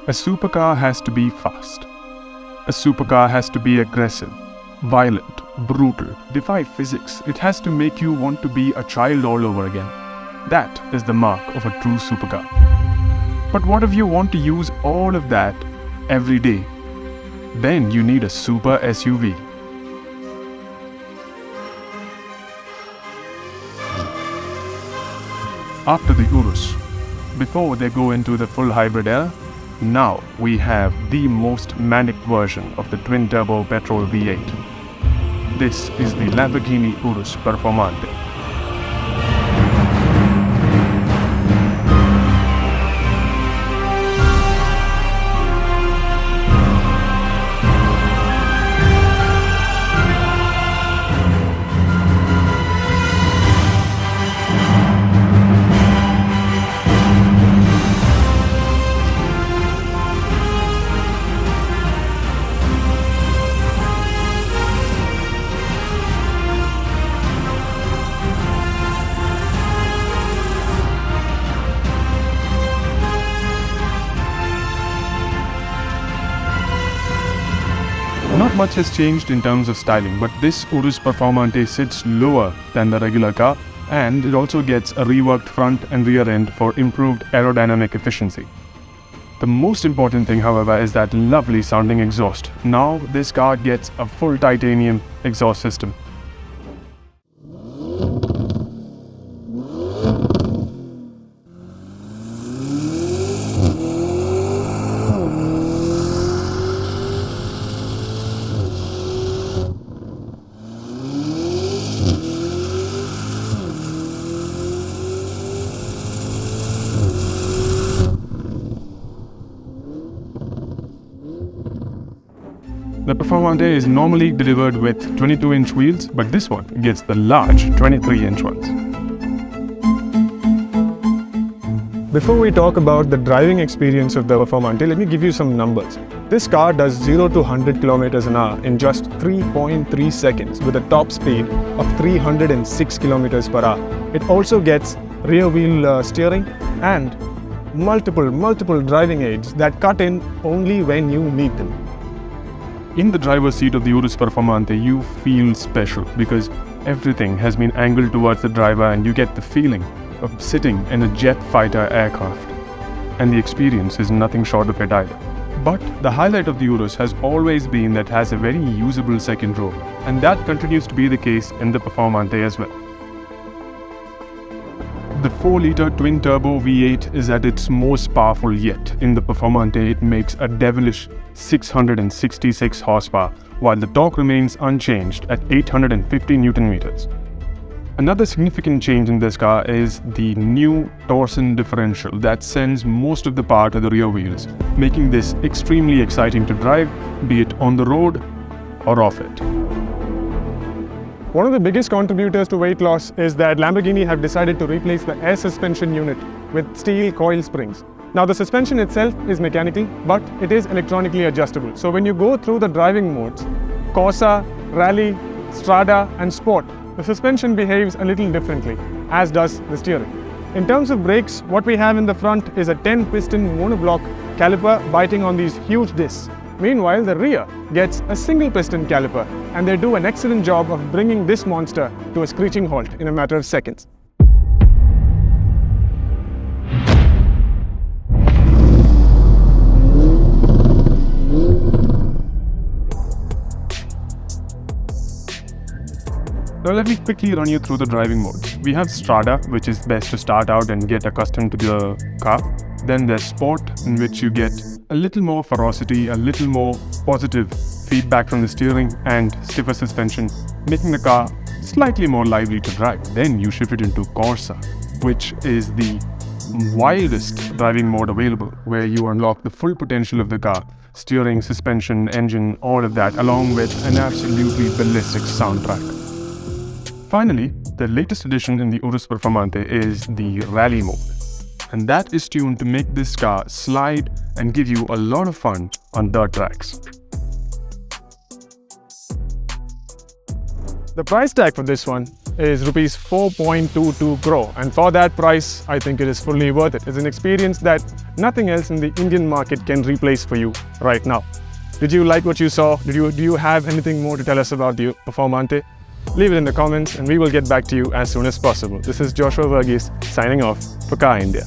A supercar has to be fast. A supercar has to be aggressive, violent, brutal, defy physics. It has to make you want to be a child all over again. That is the mark of a true supercar. But what if you want to use all of that every day? Then you need a super SUV. After the Urus, before they go into the full hybrid era, now we have the most manic version of the twin-turbo petrol V8. This is the Lamborghini Urus Performante. Not much has changed in terms of styling, but this Urus Performante sits lower than the regular car, and it also gets a reworked front and rear end for improved aerodynamic efficiency. The most important thing, however, is that lovely sounding exhaust. Now this car gets a full titanium exhaust system. The Performante is normally delivered with 22-inch wheels, but this one gets the large 23-inch ones. Before we talk about the driving experience of the Performante, let me give you some numbers. This car does 0 to 100 kilometers an hour in just 3.3 seconds with a top speed of 306 kilometers per hour. It also gets rear wheel steering and multiple driving aids that cut in only when you need them. In the driver's seat of the Urus Performante, you feel special because everything has been angled towards the driver and you get the feeling of sitting in a jet fighter aircraft. And the experience is nothing short of it either. But the highlight of the Urus has always been that it has a very usable second row, and that continues to be the case in the Performante as well. The 4-liter twin-turbo V8 is at its most powerful yet. In the Performante, it makes a devilish 666 horsepower, while the torque remains unchanged at 850 Nm. Another significant change in this car is the new torsion differential that sends most of the power to the rear wheels, making this extremely exciting to drive, be it on the road or off it. One of the biggest contributors to weight loss is that Lamborghini have decided to replace the air suspension unit with steel coil springs. Now the suspension itself is mechanical, but it is electronically adjustable. So when you go through the driving modes, Corsa, Rally, Strada and Sport, the suspension behaves a little differently, as does the steering. In terms of brakes, what we have in the front is a 10-piston monoblock caliper biting on these huge discs. Meanwhile, the rear gets a single-piston caliper, and they do an excellent job of bringing this monster to a screeching halt in a matter of seconds. Now let me quickly run you through the driving modes. We have Strada, which is best to start out and get accustomed to the car. Then there's Sport, in which you get a little more ferocity, a little more positive feedback from the steering and stiffer suspension, making the car slightly more lively to drive. Then you shift it into Corsa, which is the wildest driving mode available, where you unlock the full potential of the car. Steering, suspension, engine, all of that, along with an absolutely ballistic soundtrack. Finally, the latest addition in the Urus Performante is the Rally mode, and that is tuned to make this car slide and give you a lot of fun on dirt tracks. The price tag for this one is rupees 4.22 crore, and for that price, I think it is fully worth it. It's an experience that nothing else in the Indian market can replace for you right now. Did you like what you saw? Do you have anything more to tell us about the Performante? Leave it in the comments and we will get back to you as soon as possible. This is Joshua Verghese signing off for Car India.